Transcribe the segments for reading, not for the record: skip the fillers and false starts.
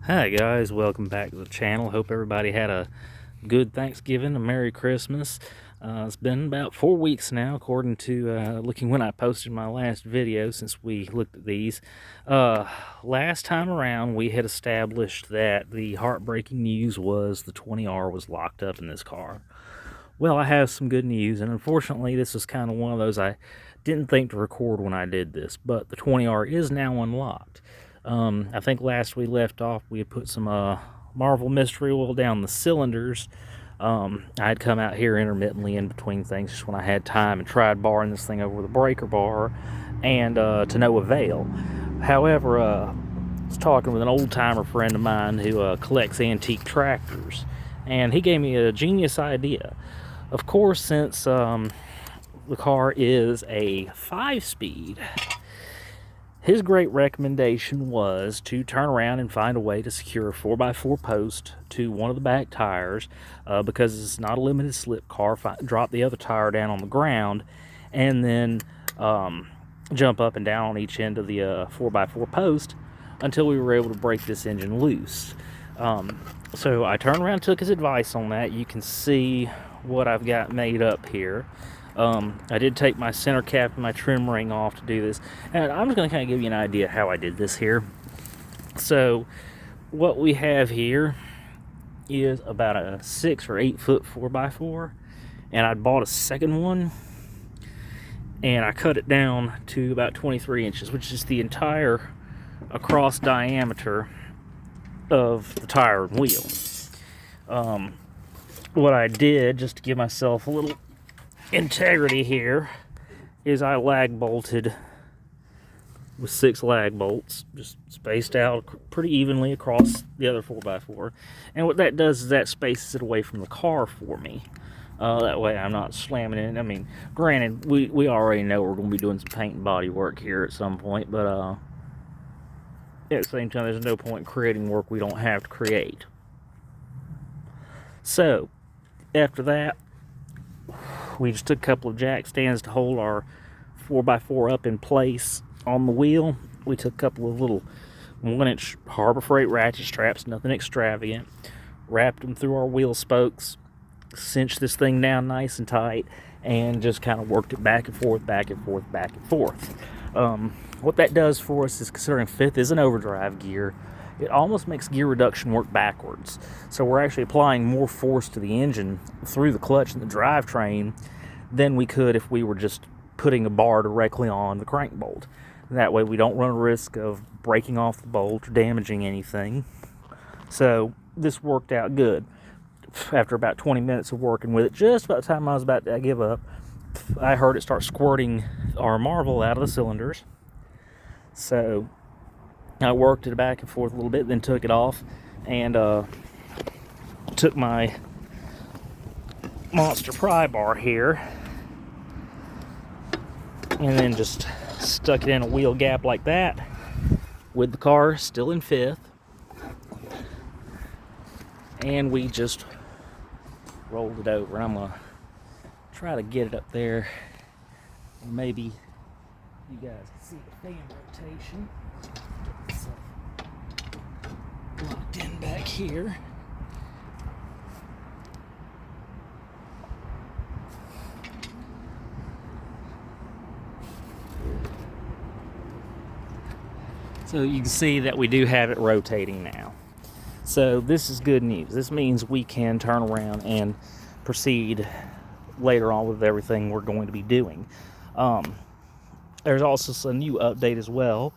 Hi guys, welcome back to the channel. Hope everybody had a good Thanksgiving, a Merry Christmas. It's been about 4 weeks now, according to looking when I posted my last video, since we looked at these. Last time around, we had established that the heartbreaking news was the 20R was locked up in this car. Well, I have some good news, and unfortunately, this is kind of one of those I didn't think to record when I did this, but the 20R is now unlocked. I think last we left off, we had put some Marvel Mystery Oil down the cylinders. I'd come out here intermittently in between things just when I had time and tried barring this thing over the breaker bar, and to no avail. However, I was talking with an old-timer friend of mine who collects antique tractors, and he gave me a genius idea. Of course, since the car is a 5-speed, his great recommendation was to turn around and find a way to secure a 4x4 post to one of the back tires, because it's not a limited slip car. Drop the other tire down on the ground, and then jump up and down on each end of the 4x4 post until we were able to break this engine loose. So I turned around and took his advice on that. You can see what I've got made up here. I did take my center cap and my trim ring off to do this, and I'm just going to kind of give you an idea how I did this here. So what we have here is about a 6 or 8 foot 4x4, and I bought a second one, and I cut it down to about 23 inches, which is the entire across diameter of the tire and wheel. What I did, just to give myself a little integrity here, is I lag bolted with 6 lag bolts, just spaced out pretty evenly across the other 4x4. And what that does is that spaces it away from the car for me. That way I'm not slamming it in. I mean, granted, we already know we're going to be doing some paint and body work here at some point, but at the same time, there's no point in creating work we don't have to create. So, after that, we just took a couple of jack stands to hold our 4x4 up in place on the wheel. We took a couple of little 1-inch Harbor Freight ratchet straps, nothing extravagant, wrapped them through our wheel spokes, cinched this thing down nice and tight, and just kind of worked it back and forth, back and forth, back and forth. What that does for us is, considering 5th is an overdrive gear, it almost makes gear reduction work backwards. So we're actually applying more force to the engine through the clutch and the drivetrain than we could if we were just putting a bar directly on the crank bolt. That way we don't run a risk of breaking off the bolt or damaging anything. So this worked out good. After about 20 minutes of working with it, just about the time I was about to give up, I heard it start squirting our Marvel out of the cylinders. So I worked it back and forth a little bit, then took it off, and took my monster pry bar here, and then just stuck it in a wheel gap like that, with the car still in 5th, and we just rolled it over. And I'm gonna try to get it up there, maybe you guys can see the fan rotation. Locked in back here. So you can see that we do have it rotating now. So this is good news. This means we can turn around and proceed later on with everything we're going to be doing. There's also a new update as well.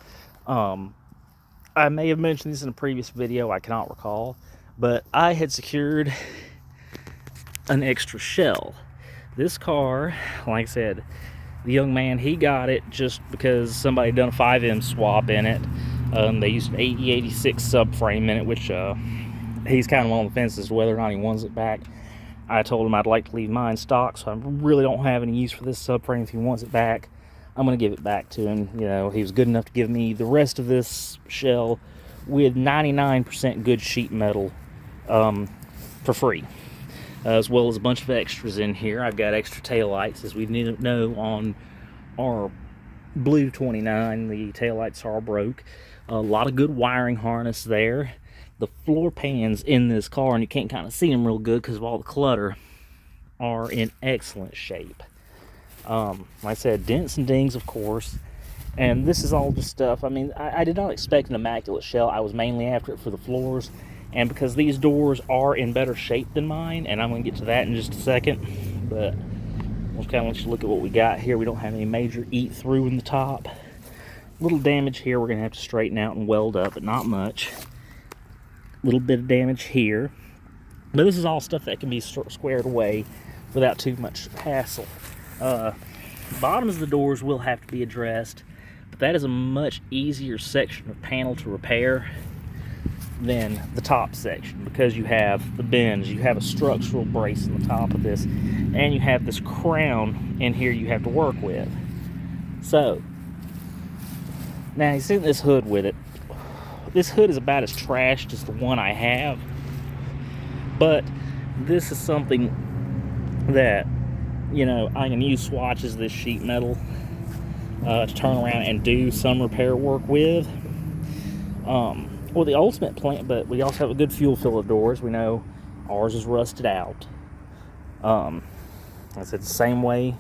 I may have mentioned this in a previous video, I cannot recall, but I had secured an extra shell. This car, like I said, the young man, he got it just because somebody had done a 5M swap in it. They used an 8086 subframe in it, which he's kind of on the fence as to whether or not he wants it back. I told him I'd like to leave mine stock, so I really don't have any use for this subframe. If he wants it back, I'm going to give it back to him. You know, he was good enough to give me the rest of this shell with 99% good sheet metal for free, as well as a bunch of extras in here. I've got extra taillights, as we know on our Blue 29, the taillights are broke. A lot of good wiring harness there. the floor pans in this car, and you can't kind of see them real good because of all the clutter, are in excellent shape. Like I said, dents and dings, of course. And this is all just stuff. I mean, I did not expect an immaculate shell. I was mainly after it for the floors. And because these doors are in better shape than mine, and I'm going to get to that in just a second. But we'll kind of let you look at what we got here. We don't have any major eat through in the top. Little damage here we're going to have to straighten out and weld up, but not much. Little bit of damage here. But this is all stuff that can be squared away without too much hassle. Bottoms of the doors will have to be addressed, but that is a much easier section of panel to repair than the top section, because you have the bends, you have a structural brace on the top of this, and you have this crown in here you have to work with. So, now you see this hood with it. This hood is about as trashed as the one I have, but this is something that, you know, I can use swatches of this sheet metal to turn around and do some repair work with. Well, the ultimate plan, but we also have a good fuel filler doors. We know ours is rusted out. I said the same way.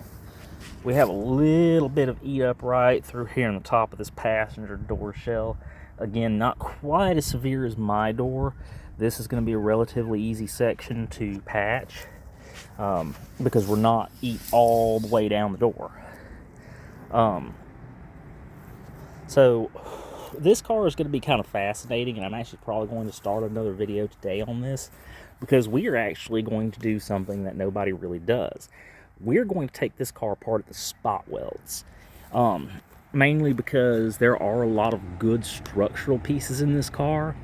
We have a little bit of eat up right through here on the top of this passenger door shell. Again, not quite as severe as my door. This is going to be a relatively easy section to patch, because we're not eat all the way down the door. So this car is going to be kind of fascinating, and I'm actually probably going to start another video today on this, because we are actually going to do something that nobody really does. We're going to take this car apart at the spot welds, mainly because there are a lot of good structural pieces in this car,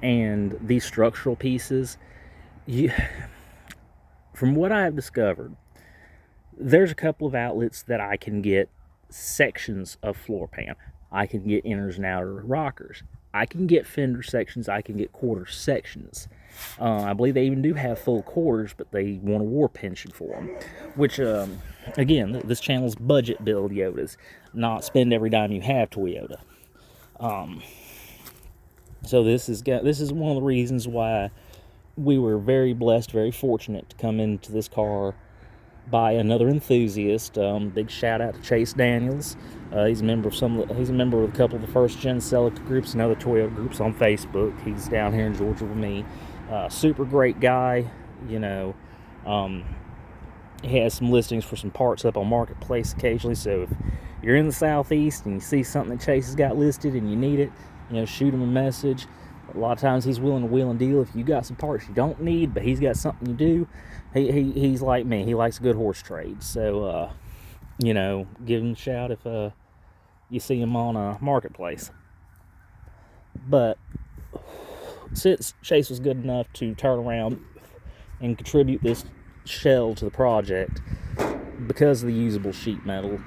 and these structural pieces, from what I have discovered, there's a couple of outlets that I can get sections of floor pan. I can get inners and outer rockers. I can get fender sections. I can get quarter sections. I believe they even do have full quarters, but they want a war pension for them. Which, again, this channel's budget build Yodas, not spend every dime you have Toyota. So this is one of the reasons why we were very blessed, very fortunate to come into this car by another enthusiast. Big shout out to Chase Daniels. He's a member of he's a member of a couple of the first gen Celica groups and other Toyota groups on Facebook. He's down here in Georgia with me. Super great guy, you know. He has some listings for some parts up on Marketplace occasionally, so if you're in the Southeast and you see something that Chase has got listed and you need it, you know, shoot him a message. A lot of times he's willing to wheel and deal if you got some parts you don't need, but he's got something you do. He's like me. He likes a good horse trade. So, you know, give him a shout if you see him on a Marketplace. But since Chase was good enough to turn around and contribute this shell to the project because of the usable sheet metal,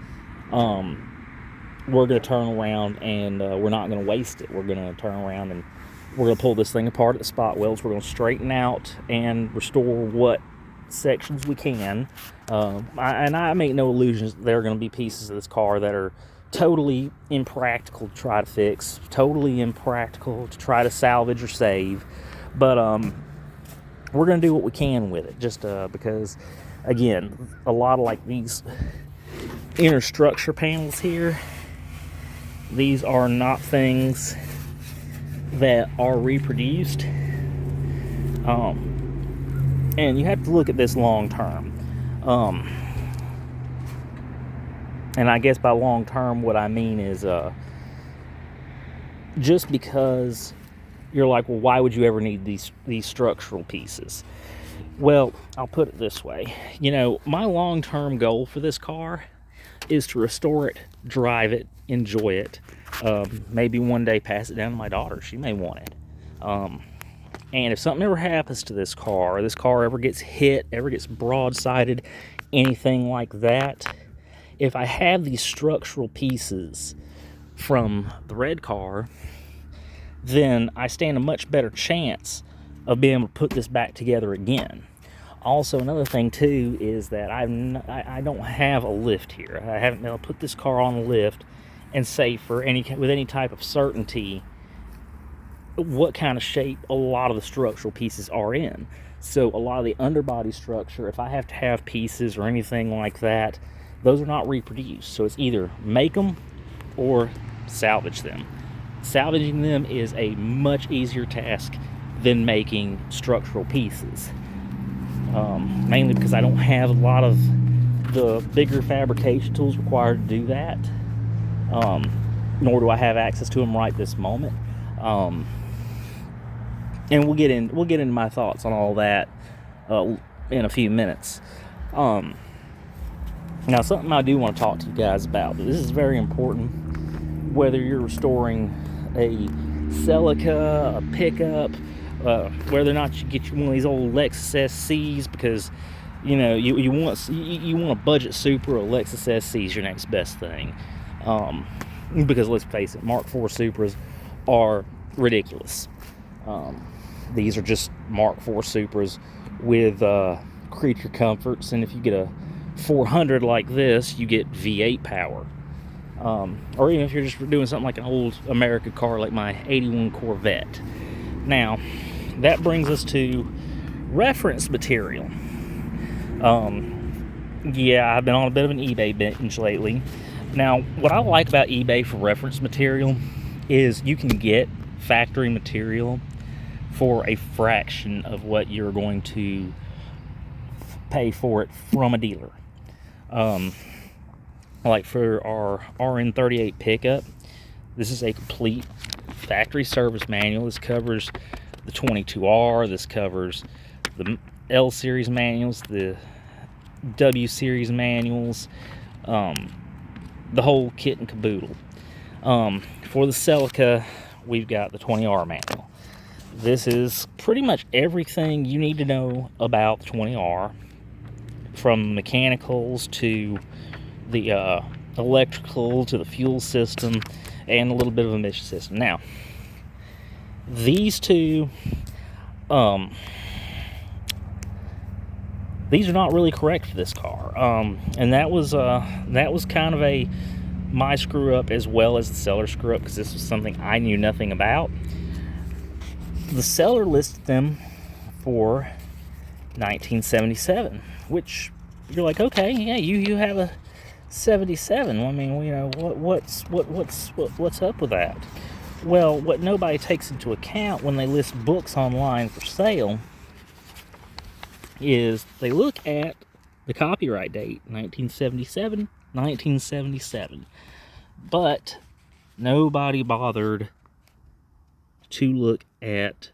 we're going to turn around and we're not going to waste it. We're going to turn around and we're going to pull this thing apart at the spot welds. We're going to straighten out and restore what sections we can. I make no illusions that there are going to be pieces of this car that are totally impractical to try to fix, totally impractical to try to salvage or save. But we're going to do what we can with it, just because, again, a lot of like these inner structure panels here, these are not things that are reproduced, and you have to look at this long term, and I guess by long term what I mean is just because you're like, well, why would you ever need these structural pieces? Well, I'll put it this way. You know, my long term goal for this car is to restore it, drive it, enjoy it. Maybe one day pass it down to my daughter. She may want it. And if something ever happens to this car ever gets hit, ever gets broadsided, anything like that, if I have these structural pieces from the red car, then I stand a much better chance of being able to put this back together again. Also, another thing too is that I don't have a lift here. I haven't been able to put this car on a lift and say with any type of certainty what kind of shape a lot of the structural pieces are in. So a lot of the underbody structure, if I have to have pieces or anything like that, those are not reproduced. So it's either make them or salvage them. Salvaging them is a much easier task than making structural pieces. Mainly because I don't have a lot of the bigger fabrication tools required to do that. Nor do I have access to them right this moment. And we'll get into my thoughts on all that in a few minutes. Now, something I do want to talk to you guys about. This is very important. Whether you're restoring a Celica, a pickup, whether or not you get one of these old Lexus SCs, because you know you want a budget Supra, or Lexus SC is your next best thing. Because let's face it, Mark IV Supras are ridiculous. These are just Mark IV Supras with creature comforts, and if you get a 400 like this, you get V8 power. Or even if you're just doing something like an old American car like my 81 Corvette. Now, that brings us to reference material. Yeah, I've been on a bit of an eBay binge lately. Now, what I like about eBay for reference material is you can get factory material for a fraction of what you're going to pay for it from a dealer. Like for our RN38 pickup, this is a complete factory service manual. This covers the 22R, this covers the L series manuals, the W series manuals, the whole kit and caboodle. For the Celica, we've got the 20R manual. This is pretty much everything you need to know about the 20R, from mechanicals to the electrical to the fuel system and a little bit of emission system. Now, these two, these are not really correct for this car, and that was kind of my screw up as well as the seller screw up, because this was something I knew nothing about. The seller listed them for 1977, which you're like, okay, yeah, you have a 77. I mean, you know, what's up with that? Well, what nobody takes into account when they list books online for sale is they look at the copyright date, 1977, but nobody bothered to look at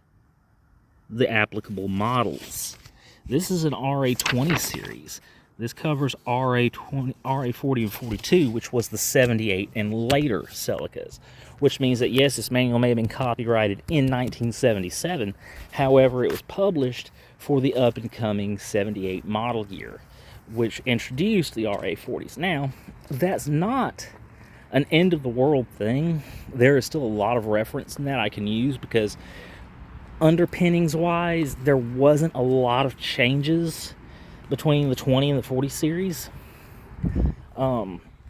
the applicable models. This is an RA20 series. This covers RA40 and 42, which was the 78 and later Celicas, which means that yes, this manual may have been copyrighted in 1977. However, it was published for the up-and-coming 78 model year, which introduced the RA40s. Now, that's not an end-of-the-world thing. There is still a lot of reference in that I can use, because underpinnings-wise, there wasn't a lot of changes between the 20 and the 40 series.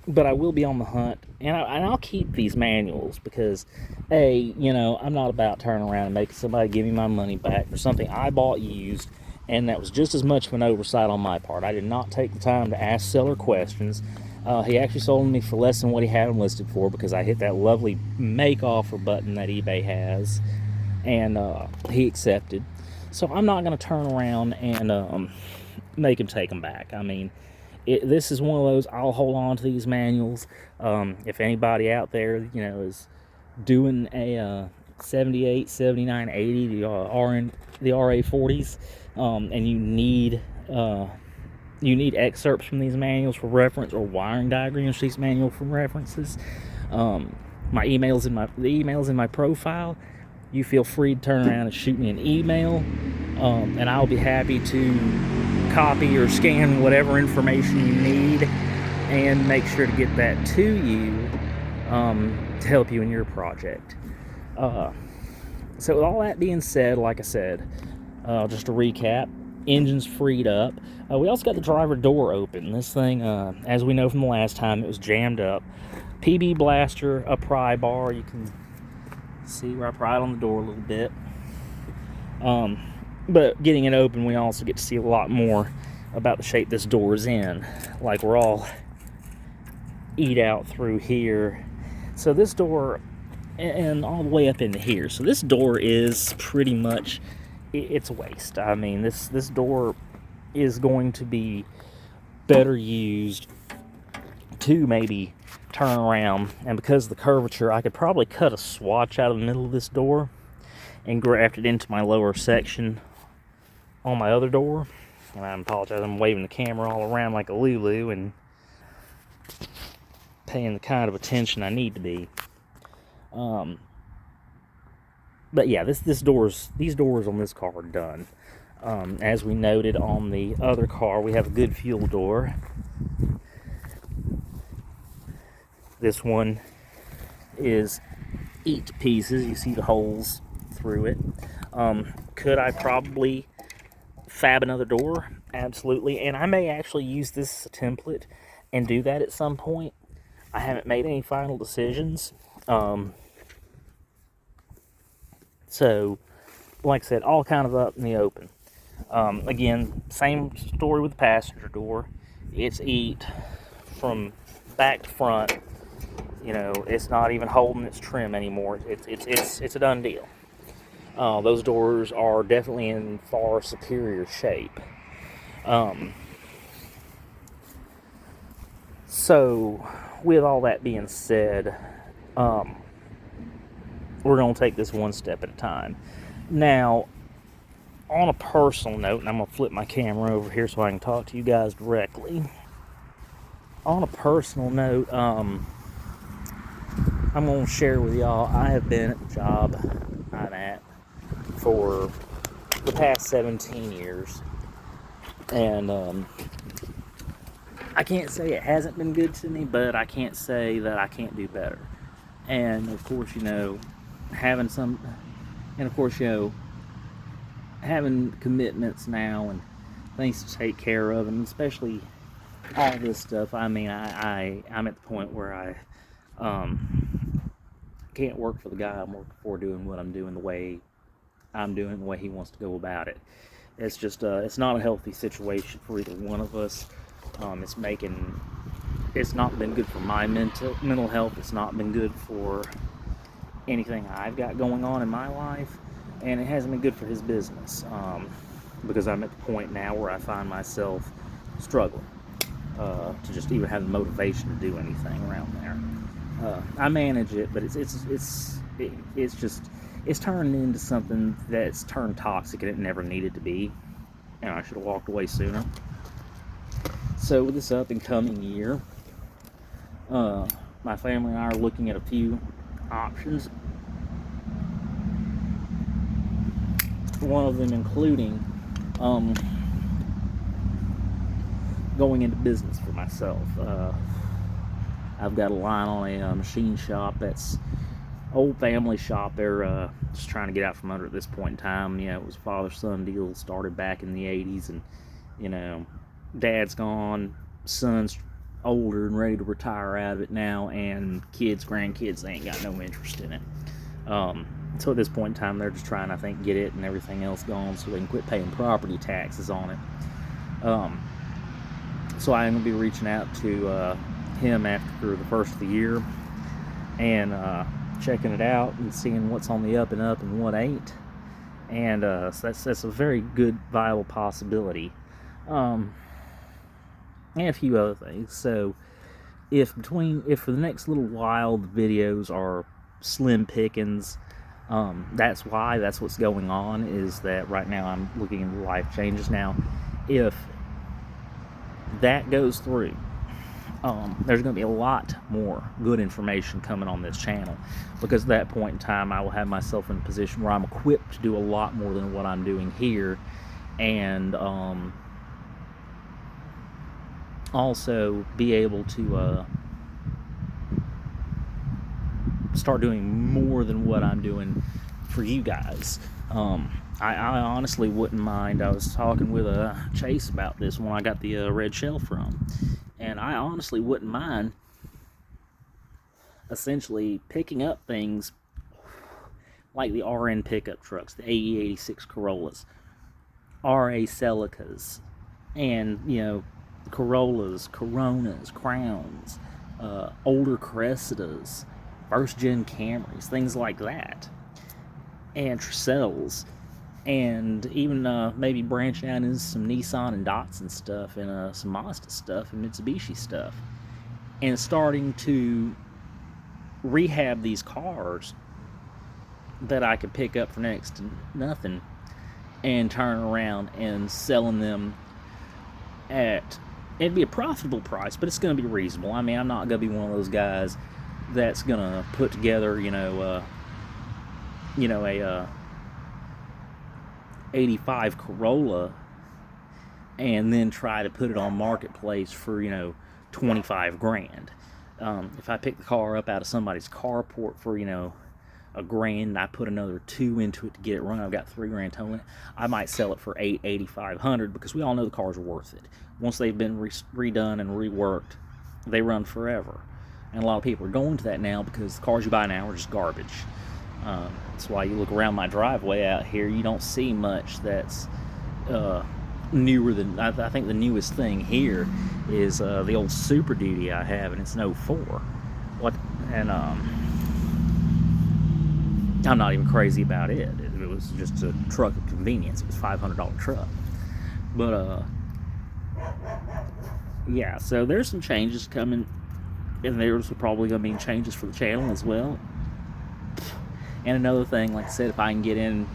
But I will be on the hunt, and I'll keep these manuals, because you know, I'm not about turning around and making somebody give me my money back for something I bought used, and that was just as much of an oversight on my part. I did not take the time to ask seller questions. He actually sold me for less than what he had them listed for, because I hit that lovely make offer button that eBay has, and he accepted. So I'm not going to turn around and make him take them back. I mean, this is one of those, I'll hold on to these manuals. If anybody out there, you know, is doing a 78, 79, 80, the RA40s, and you need excerpts from these manuals for reference, or wiring diagrams for these manuals from references, my email's in my profile. You feel free to turn around and shoot me an email, and I'll be happy to copy or scan whatever information you need and make sure to get that to you to help you in your project. So with all that being said, like I said, just to recap, engine's freed up. We also got the driver door open. This thing, as we know from the last time, it was jammed up. PB blaster, a pry bar. You can See, we're up right on the door a little bit. But getting it open, we also get to see a lot more about the shape this door is in. Like, we're all eat out through here. So this door, and all the way up into here. So this door is pretty much, it's a waste. I mean, this door is going to be better used to maybe turn around. And because of the curvature, I could probably cut a swatch out of the middle of this door and graft it into my lower section on my other door. And I apologize, I'm waving the camera all around like a Lulu and paying the kind of attention I need to be. But yeah, these doors on this car are done. As we noted on the other car, we have a good fuel door. This one is 8 pieces. You see the holes through it. Could I probably fab another door? Absolutely. And I may actually use this as a template and do that at some point. I haven't made any final decisions. So, like I said, all kind of up in the open. Again, same story with the passenger door. It's 8 from back to front. You know, it's not even holding its trim anymore. It's a done deal. Those doors are definitely in far superior shape. So, with all that being said, we're going to take this one step at a time. Now, on a personal note, and I'm going to flip my camera over here so I can talk to you guys directly. On a personal note, I'm going to share with y'all, I have been at the job I'm at for the past 17 years. And I can't say it hasn't been good to me, but I can't say that I can't do better. And of course, you know, having commitments now and things to take care of, and especially all this stuff. I mean, I'm at the point where I can't work for the guy I'm working for doing what I'm doing the way I'm doing it, the way he wants to go about it. It's just it's not a healthy situation for either one of us. It's not been good for my mental health. It's not been good for anything I've got going on in my life, and it hasn't been good for his business, because I'm at the point now where I find myself struggling to just even have the motivation to do anything around there. I manage it, but it's turned into something that's turned toxic, and it never needed to be, and I should have walked away sooner. So with this up and coming year, my family and I are looking at a few options. One of them including going into business for myself. I've got a line on a machine shop that's old family shop. They're just trying to get out from under at this point in time. You know, it was a father-son deal, started back in the 80s, and you know, dad's gone, son's older and ready to retire out of it now, and grandkids, they ain't got no interest in it. So at this point in time, they're just trying, I think, get it and everything else gone so they can quit paying property taxes on it. So I'm going to be reaching out to him after the first of the year and checking it out and seeing what's on the up and up and what ain't. And so that's a very good, viable possibility. And a few other things. So if for the next little while the videos are slim pickings, that's what's going on, is that right now I'm looking into life changes. Now, if that goes through, there's going to be a lot more good information coming on this channel, because at that point in time I will have myself in a position where I'm equipped to do a lot more than what I'm doing here, and also be able to start doing more than what I'm doing for you guys. I honestly wouldn't mind. I was talking with Chase about this when I got the red shell from, and I honestly wouldn't mind essentially picking up things like the RN pickup trucks, the AE86 Corollas, RA Celicas, and, you know, Corollas, Coronas, Crowns, older Cressidas, first-gen Camrys, things like that, and Tercels, and even maybe branching out into some Nissan and Datsun stuff, and some Mazda stuff, and Mitsubishi stuff, and starting to rehab these cars that I could pick up for next to nothing and turn around and selling them at, it'd be a profitable price, but it's going to be reasonable. I mean, I'm not going to be one of those guys that's going to put together, a 85 Corolla and then try to put it on marketplace for, 25 grand. If I pick the car up out of somebody's carport for, a grand, and I put another 2 into it to get it running, I've got 3 grand total in it, I might sell it for $8,500, because we all know the cars are worth it. Once they've been redone and reworked, they run forever. And a lot of people are going to that now because the cars you buy now are just garbage. That's why you look around my driveway out here, you don't see much that's newer than, I think the newest thing here is the old Super Duty I have, and it's an 04. I'm not even crazy about it. It was just a truck of convenience. It was a $500 truck. But, yeah, so there's some changes coming, and there's probably going to be changes for the channel as well. And another thing, like I said, if I can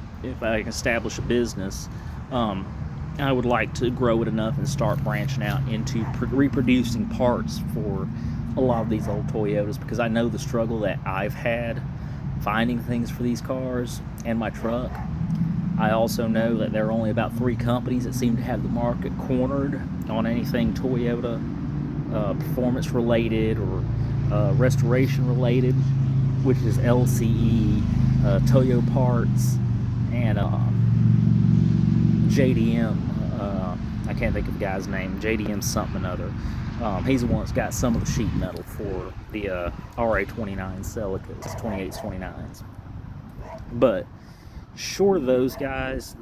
establish a business, I would like to grow it enough and start branching out into reproducing parts for a lot of these old Toyotas, because I know the struggle that I've had finding things for these cars and my truck. I also know that there are only about 3 companies that seem to have the market cornered on anything Toyota performance related or restoration related, which is LCE, Toyo Parts, and JDM. I can't think of the guy's name. JDM something or another. He's the one that's got some of the sheet metal for the RA29 Celicas, 28s, 29s. But short of those guys,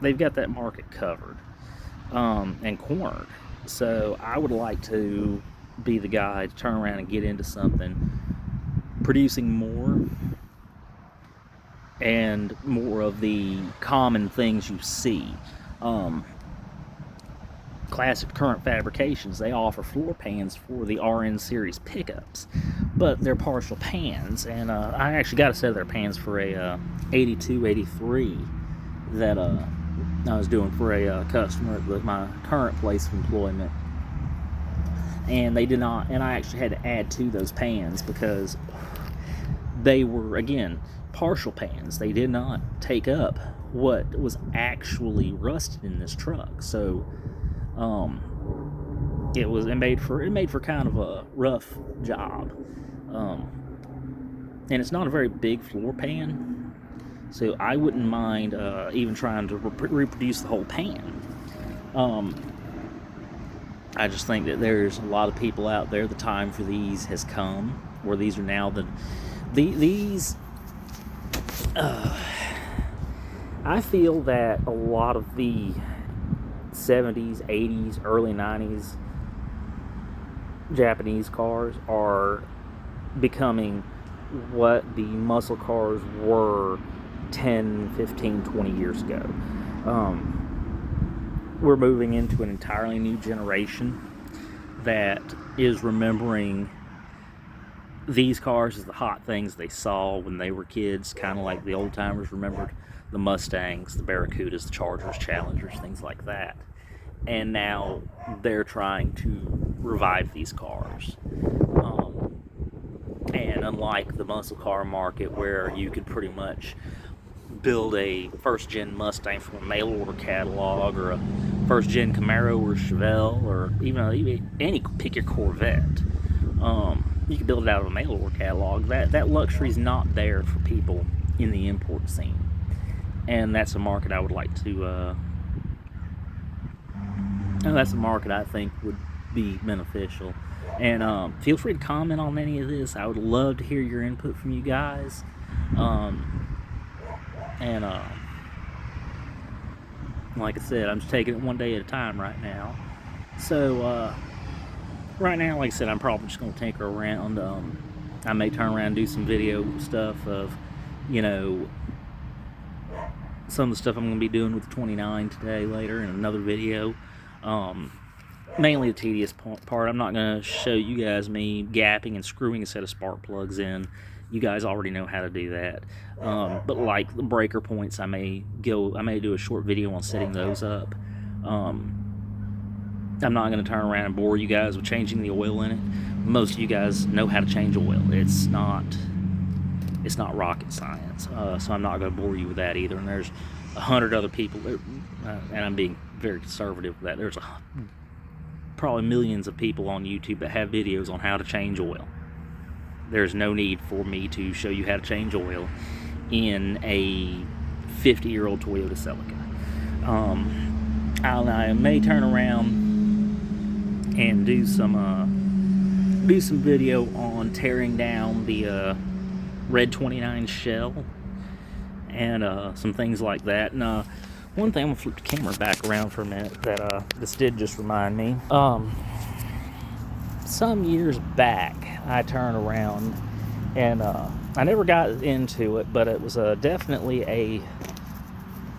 they've got that market covered and cornered. So I would like to be the guy to turn around and get into something, producing more and more of the common things you see. Classic Current Fabrications, they offer floor pans for the RN series pickups, but they're partial pans, and I actually got a set of their pans for a 82, 83 that I was doing for a customer at my current place of employment, and they did not, and I actually had to add to those pans because they were, again, partial pans. They did not take up what was actually rusted in this truck. So it made for kind of a rough job, and it's not a very big floor pan, so I wouldn't mind even trying to reproduce the whole pan. I just think that there's a lot of people out there, the time for these has come, where these are now I feel that a lot of the 70s, 80s, early 90s Japanese cars are becoming what the muscle cars were 10, 15, 20 years ago. We're moving into an entirely new generation that is remembering these cars as the hot things they saw when they were kids, kind of like the old timers remembered the Mustangs, the Barracudas, the Chargers, Challengers, things like that. And now they're trying to revive these cars. And unlike the muscle car market, where you could pretty much build a first-gen Mustang from a mail-order catalog, or a first-gen Camaro or Chevelle, or even pick your Corvette, you can build it out of a mail-order catalog. That luxury is not there for people in the import scene, and that's a market I would like to. And that's a market I think would be beneficial. And feel free to comment on any of this. I would love to hear your input from you guys. And like I said, I'm just taking it one day at a time right now. So right now, like I said, I'm probably just going to tinker around. I may turn around and do some video stuff of, you know, some of the stuff I'm going to be doing with the 29 today later in another video. Mainly the tedious part. I'm not going to show you guys me gapping and screwing a set of spark plugs in. You guys already know how to do that. But like the breaker points, I may do a short video on setting those up. I'm not going to turn around and bore you guys with changing the oil in it. Most of you guys know how to change oil. It's not rocket science. So I'm not going to bore you with that either. And there's 100 other people, and I'm being very conservative with that. There's probably millions of people on YouTube that have videos on how to change oil. There's no need for me to show you how to change oil in a 50-year-old Toyota Celica. I may turn around and do some video on tearing down the Red 29 shell and some things like that. And one thing, I'm gonna flip the camera back around for a minute that this did just remind me. Some years back, I turned around and I never got into it, but it was definitely a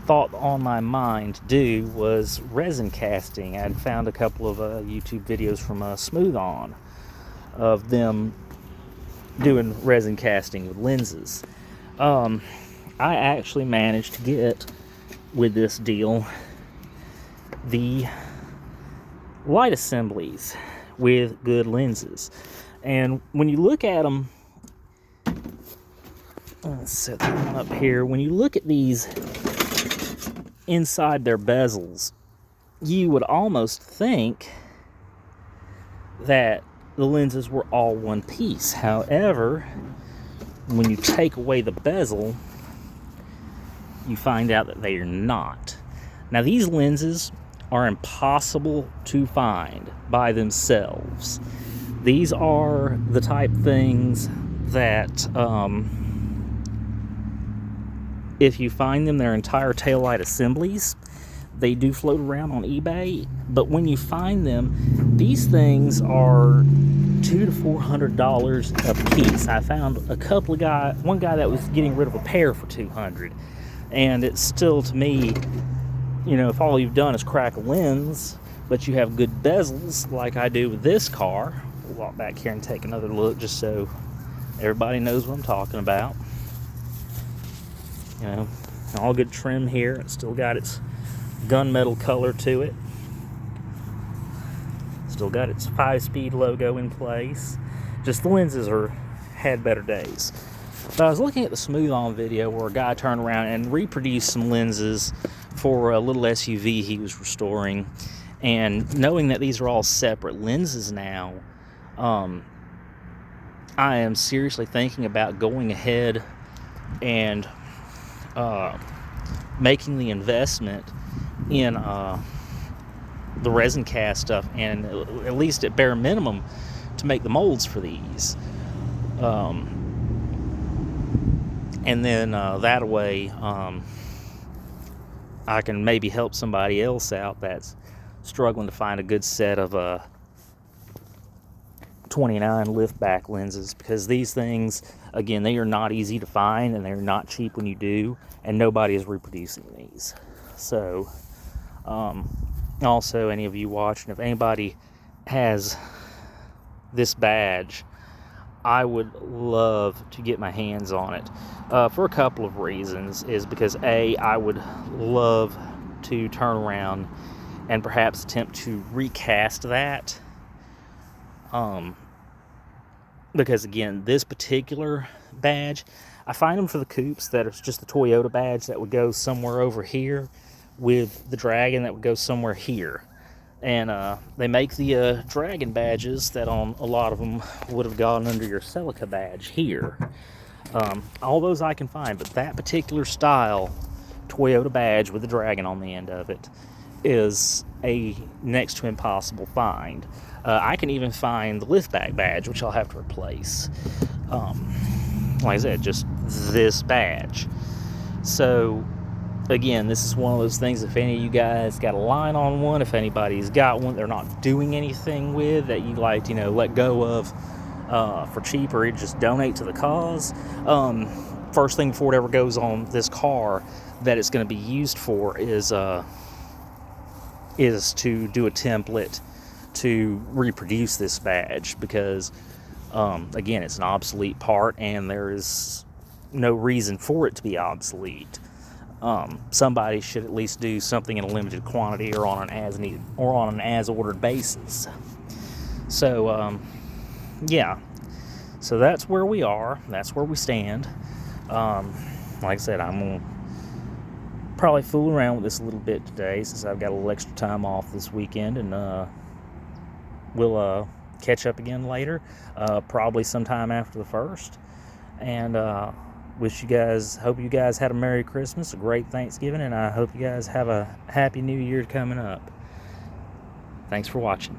thought on my mind to do, was resin casting. I'd found a couple of YouTube videos from Smooth On of them doing resin casting with lenses. I actually managed to get, with this deal, the light assemblies with good lenses. And when you look at them, let's set that one up here. When you look at these inside their bezels, you would almost think that the lenses were all one piece. However, when you take away the bezel, you find out that they are not. Now, these lenses are impossible to find by themselves. These are the type things that if you find them, their entire taillight assemblies, they do float around on eBay. But when you find them, these things are $200 to $400 a piece. I found one guy that was getting rid of a pair for $200, and it's still, to me, you know, if all you've done is crack a lens, but you have good bezels like I do with this car. We'll walk back here and take another look just so everybody knows what I'm talking about. You know, all good trim here. It's still got its gunmetal color to it. Still got its 5-speed logo in place. Just the lenses had better days. But I was looking at the Smooth On video where a guy turned around and reproduced some lenses for a little SUV he was restoring. And knowing that these are all separate lenses now, I am seriously thinking about going ahead and making the investment in the resin cast stuff, and at least at bare minimum to make the molds for these. And then that way I can maybe help somebody else out that's struggling to find a good set of 29 liftback lenses, because these things, again, they are not easy to find and they're not cheap when you do, and nobody is reproducing these. So also, any of you watching, if anybody has this badge, I would love to get my hands on it for a couple of reasons. Is because A, I would love to turn around and perhaps attempt to recast that, because again, this particular badge, I find them for the coupes that it's just the Toyota badge that would go somewhere over here, with the Dragon that would go somewhere here. And they make the Dragon badges that on a lot of them would have gone under your Celica badge here. All those I can find, but that particular style Toyota badge with the Dragon on the end of it is a next to impossible find. I can even find the Liftback badge, which I'll have to replace. like I said, just this badge. So again, this is one of those things, if any of you guys got a line on one, if anybody's got one they're not doing anything with that you'd like to, let go of for cheap, or just donate to the cause, first thing before it ever goes on this car that it's going to be used for is to do a template to reproduce this badge, because again, it's an obsolete part and there is no reason for it to be obsolete. Somebody should at least do something in a limited quantity or on an as needed or on an as ordered basis. So yeah, so that's where we are, that's where we stand. Like I said, I'm gonna probably fool around with this a little bit today since I've got a little extra time off this weekend, and we'll catch up again later, probably sometime after the 1st. And hope you guys had a Merry Christmas, a great Thanksgiving, and I hope you guys have a Happy New Year coming up. Thanks for watching.